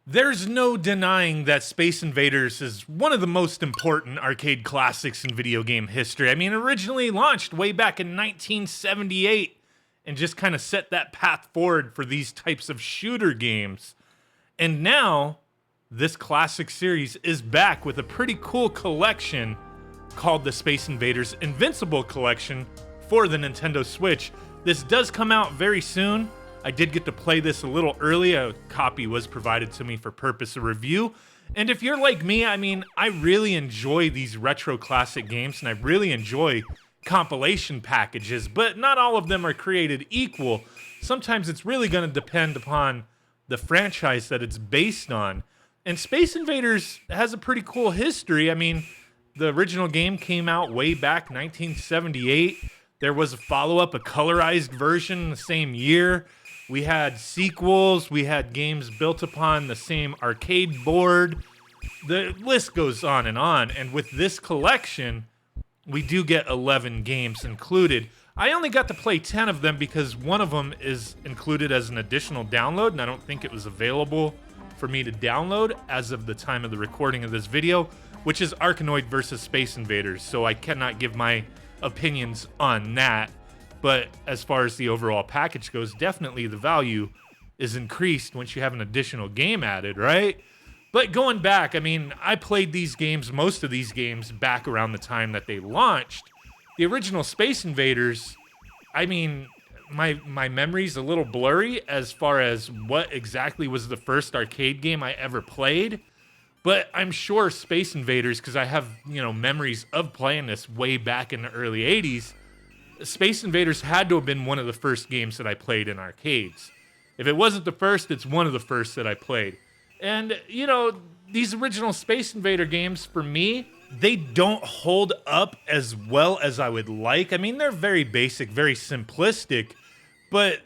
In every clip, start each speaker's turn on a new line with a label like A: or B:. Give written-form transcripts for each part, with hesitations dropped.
A: There's no denying that Space Invaders is one of the most important arcade classics in video game history. I mean, originally launched way back in 1978 and just kind of set that path forward for these types of shooter games. And now, this classic series is back with a pretty cool collection called the Space Invaders Invincible Collection for the Nintendo Switch. This does come out very soon. I did get to play this a little early. A copy was provided to me for purpose of review. And if you're like me, I mean, I really enjoy these retro classic games and I really enjoy compilation packages, but not all of them are created equal. Sometimes it's really going to depend upon the franchise that it's based on. And Space Invaders has a pretty cool history. I mean, the original game came out way back 1978. There was a follow-up, a colorized version the same year. We had sequels. We had games built upon the same arcade board. The list goes on. And with this collection, we do get 11 games included. I only got to play 10 of them because one of them is included as an additional download, and I don't think it was available for me to download as of the time of the recording of this video, which is Arkanoid versus Space Invaders, so I cannot give my opinions on that. But as far as the overall package goes, definitely the value is increased once you have an additional game added, right? But going back, I mean, I played these games, most of these games, back around the time that they launched. The original Space Invaders, I mean, my memory's a little blurry as far as what exactly was the first arcade game I ever played. But I'm sure Space Invaders, because I have, memories of playing this way back in the early 80s, Space Invaders had to have been one of the first games that I played in arcades. If it wasn't the first, it's one of the first that I played. And, these original Space Invader games, for me, they don't hold up as well as I would like. I mean, they're very basic, very simplistic, but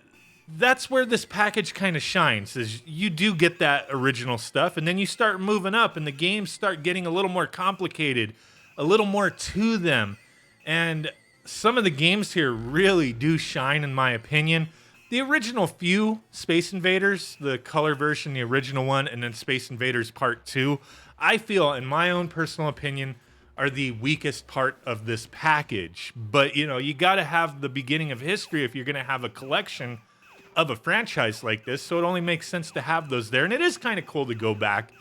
A: that's where this package kind of shines, is you do get that original stuff, and then you start moving up, and the games start getting a little more complicated, a little more to them. And some of the games here really do shine, in my opinion. The original few Space Invaders, the color version, the original one, and then Space Invaders Part 2, I feel, in my own personal opinion, are the weakest part of this package. But, you got to have the beginning of history if you're going to have a collection of a franchise like this, so it only makes sense to have those there. And it is kind of cool to go back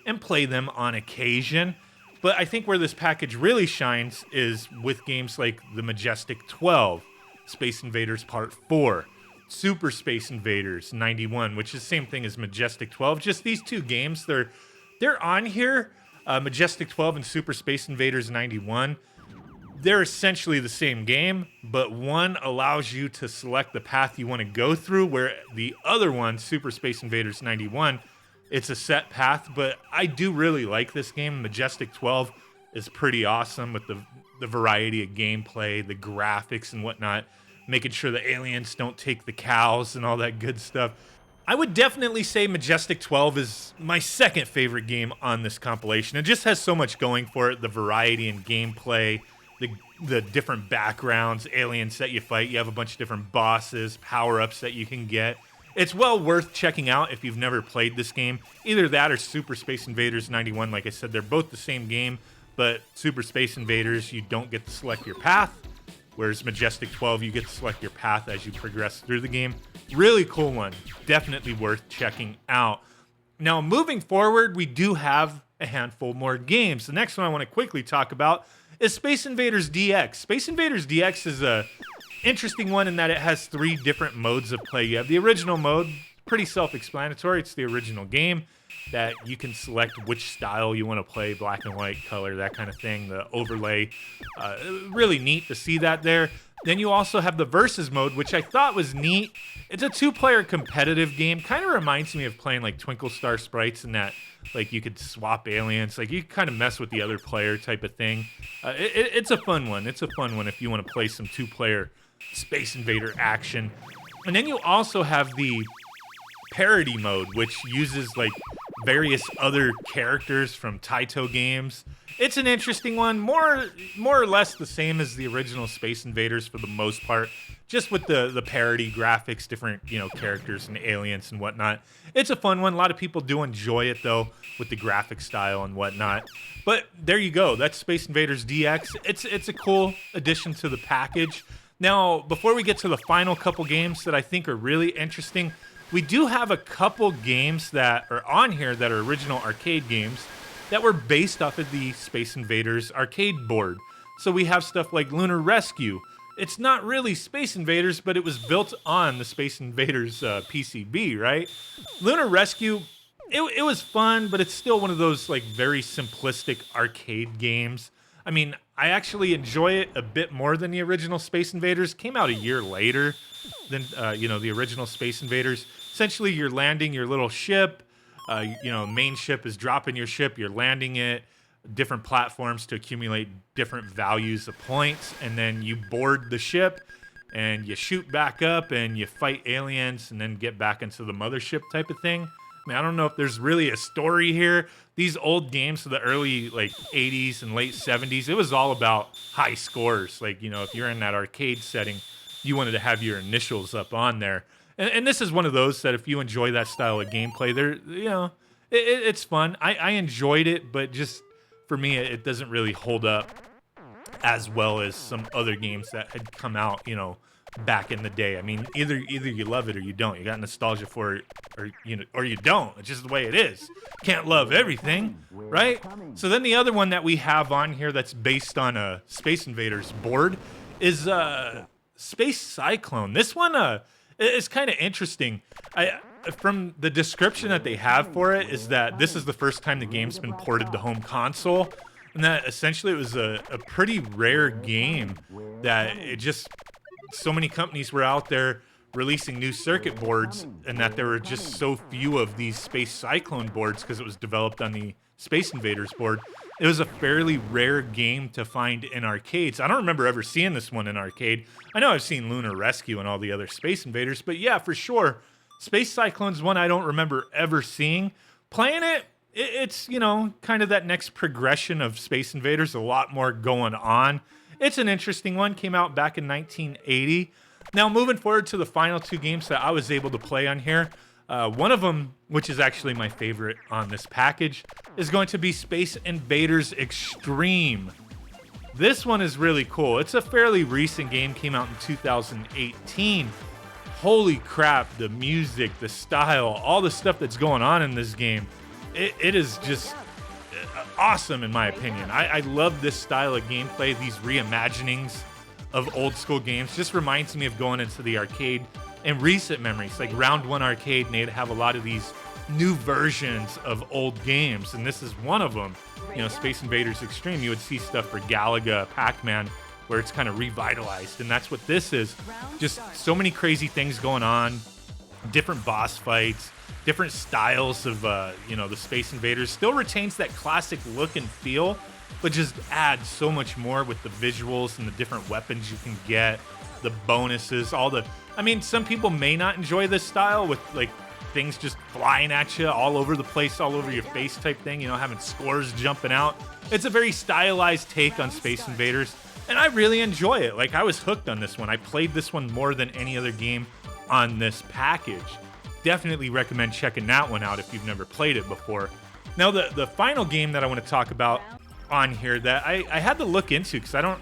A: and play them on occasion. But I think where this package really shines is with games like the Majestic 12, Space Invaders Part 4, Super Space Invaders 91, which is the same thing as Majestic 12. Just these two games, they're on here. Majestic 12 and Super Space Invaders 91. They're essentially the same game, but one allows you to select the path you want to go through, where the other one, Super Space Invaders 91, it's a set path. But I do really like this game. Majestic 12 is pretty awesome with the variety of gameplay, the graphics and whatnot, making sure the aliens don't take the cows and all that good stuff. I would definitely say Majestic 12 is my second favorite game on this compilation. It just has so much going for it, the variety in gameplay, the different backgrounds, aliens that you fight. You have a bunch of different bosses, power-ups that you can get. It's well worth checking out if you've never played this game. Either that or Super Space Invaders 91. Like I said, they're both the same game, but Super Space Invaders, you don't get to select your path, whereas Majestic 12, you get to select your path as you progress through the game. Really cool one. Definitely worth checking out. Now, moving forward, we do have a handful more games. The next one I want to quickly talk about is Space Invaders DX. Space Invaders DX is a interesting one in that it has 3 different modes of play. You have the original mode, pretty self-explanatory. It's the original game that you can select which style you want to play, black and white, color, that kind of thing. The overlay, really neat to see that there. Then you also have the versus mode, which I thought was neat. It's a 2-player competitive game. Kind of reminds me of playing like Twinkle Star Sprites, and that like you could swap aliens. Like you kind of mess with the other player type of thing. It's a fun one. It's a fun one if you want to play some 2-player Space Invader action. And then you also have the parody mode, which uses like various other characters from Taito games. It's an interesting one, more or less the same as the original Space Invaders for the most part. just with the parody graphics, different, characters and aliens and whatnot. It's a fun one. A lot of people do enjoy it though, with the graphic style and whatnot. But there you go. That's Space Invaders DX. It's a cool addition to the package. Now, before we get to the final couple games that I think are really interesting, we do have a couple games that are on here that are original arcade games that were based off of the Space Invaders arcade board. So we have stuff like Lunar Rescue. It's not really Space Invaders, but it was built on the Space Invaders PCB, right? Lunar Rescue, it was fun, but it's still one of those like very simplistic arcade games. I mean, I actually enjoy it a bit more than the original Space Invaders. Came out a year later than the original Space Invaders. Essentially, you're landing your little ship. Main ship is dropping your ship. You're landing it. Different platforms to accumulate different values of points, and then you board the ship and you shoot back up and you fight aliens and then get back into the mothership type of thing. I mean, I don't know if there's really a story here. These old games of the early 80s and late 70s, it was all about high scores. If you're in that arcade setting, you wanted to have your initials up on there. And this is one of those that if you enjoy that style of gameplay, it's fun. I enjoyed it, but just for me, it doesn't really hold up as well as some other games that had come out, back in the day. I mean, either you love it or you don't. You got nostalgia for it, or you don't. It's just the way it is. Can't love everything, right? So then the other one that we have on here that's based on a Space Invaders board is Space Cyclone. This one is kind of interesting. From the description that they have for it is that this is the first time the game's been ported to home console, and that essentially it was a pretty rare game that so many companies were out there releasing new circuit boards, and that there were just so few of these Space Cyclone boards because it was developed on the Space Invaders board. It was a fairly rare game to find in arcades. I don't remember ever seeing this one in arcade. I know I've seen Lunar Rescue and all the other Space Invaders, but yeah, for sure, Space Cyclone's one I don't remember ever seeing. Playing it, it's, kind of that next progression of Space Invaders, a lot more going on. It's an interesting one, came out back in 1980. Now, moving forward to the final two games that I was able to play on here, one of them, which is actually my favorite on this package, is going to be Space Invaders Extreme. This one is really cool. It's a fairly recent game, came out in 2018. Holy crap, the music, the style, all the stuff that's going on in this game, it is just awesome in my opinion. I love this style of gameplay, these reimaginings of old school games. Just reminds me of going into the arcade in recent memories, like Round 1 Arcade, and they'd have a lot of these new versions of old games, and this is one of them. Space Invaders Extreme, you would see stuff for Galaga, Pac-Man, where it's kind of revitalized, and that's what this is. Just so many crazy things going on, different boss fights, different styles of the Space Invaders. Still retains that classic look and feel, but just adds so much more with the visuals and the different weapons you can get, the bonuses, some people may not enjoy this style with things just flying at you all over the place, all over your face type thing, having scores jumping out. It's a very stylized take on Space Invaders, and I really enjoy it. I was hooked on this one. I played this one more than any other game on this package. Definitely recommend checking that one out if you've never played it before. Now, the final game that I want to talk about on here that I had to look into because I don't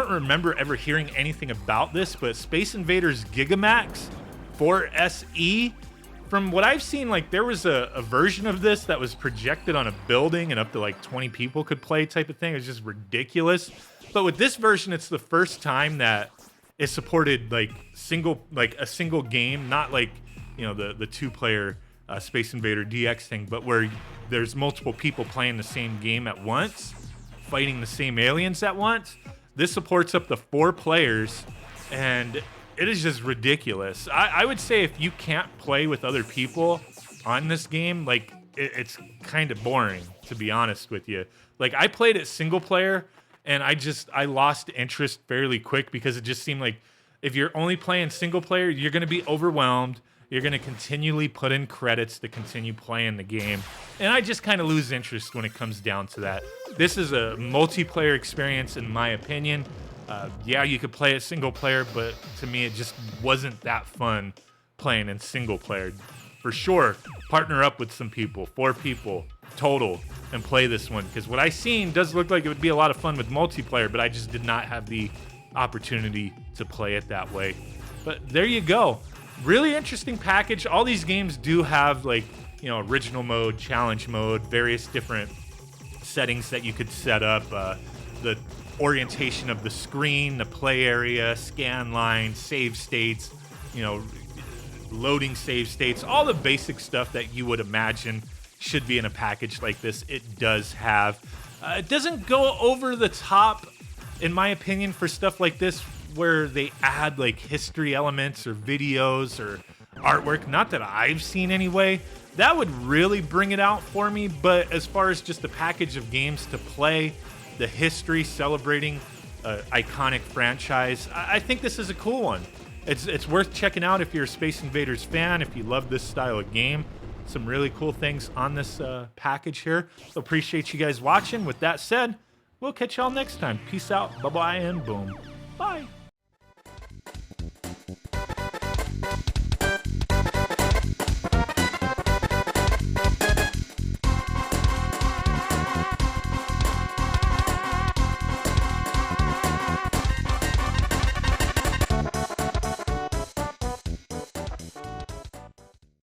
A: remember ever hearing anything about this, but Space Invaders Gigamax for SE. From what I've seen, there was a version of this that was projected on a building and up to 20 people could play type of thing. It was just ridiculous. But with this version, it's the first time that it supported a single game, not the two-player Space Invader DX thing, but where there's multiple people playing the same game at once, fighting the same aliens at once. This supports up to 4 players, and it is just ridiculous. I would say if you can't play with other people on this game, it's kind of boring, to be honest with you. I played it single player, and I lost interest fairly quick because it just seemed like if you're only playing single player, you're going to be overwhelmed. You're going to continually put in credits to continue playing the game. And I just kind of lose interest when it comes down to that. This is a multiplayer experience, in my opinion. Yeah, you could play it single player, but to me, it just wasn't that fun playing in single player. For sure, partner up with some people, 4 people total, and play this one, because what I seen does look like it would be a lot of fun with multiplayer, but I just did not have the opportunity to play it that way. But there you go. Really interesting package. All these games do have, like, you know, original mode, challenge mode, various different settings that you could set up. The orientation of the screen, the play area, scan lines, save states, you know, loading save states, all the basic stuff that you would imagine should be in a package like this, it does have. It doesn't go over the top, in my opinion, for stuff like this where they add like history elements or videos or artwork. Not that I've seen anyway. That would really bring it out for me. But as far as just a package of games to play, the history celebrating iconic franchise, I think this is a cool one. It's worth checking out if you're a Space Invaders fan, if you love this style of game. Some really cool things on this package here. So appreciate you guys watching. With that said, we'll catch y'all next time. Peace out, bye-bye, and boom. Bye.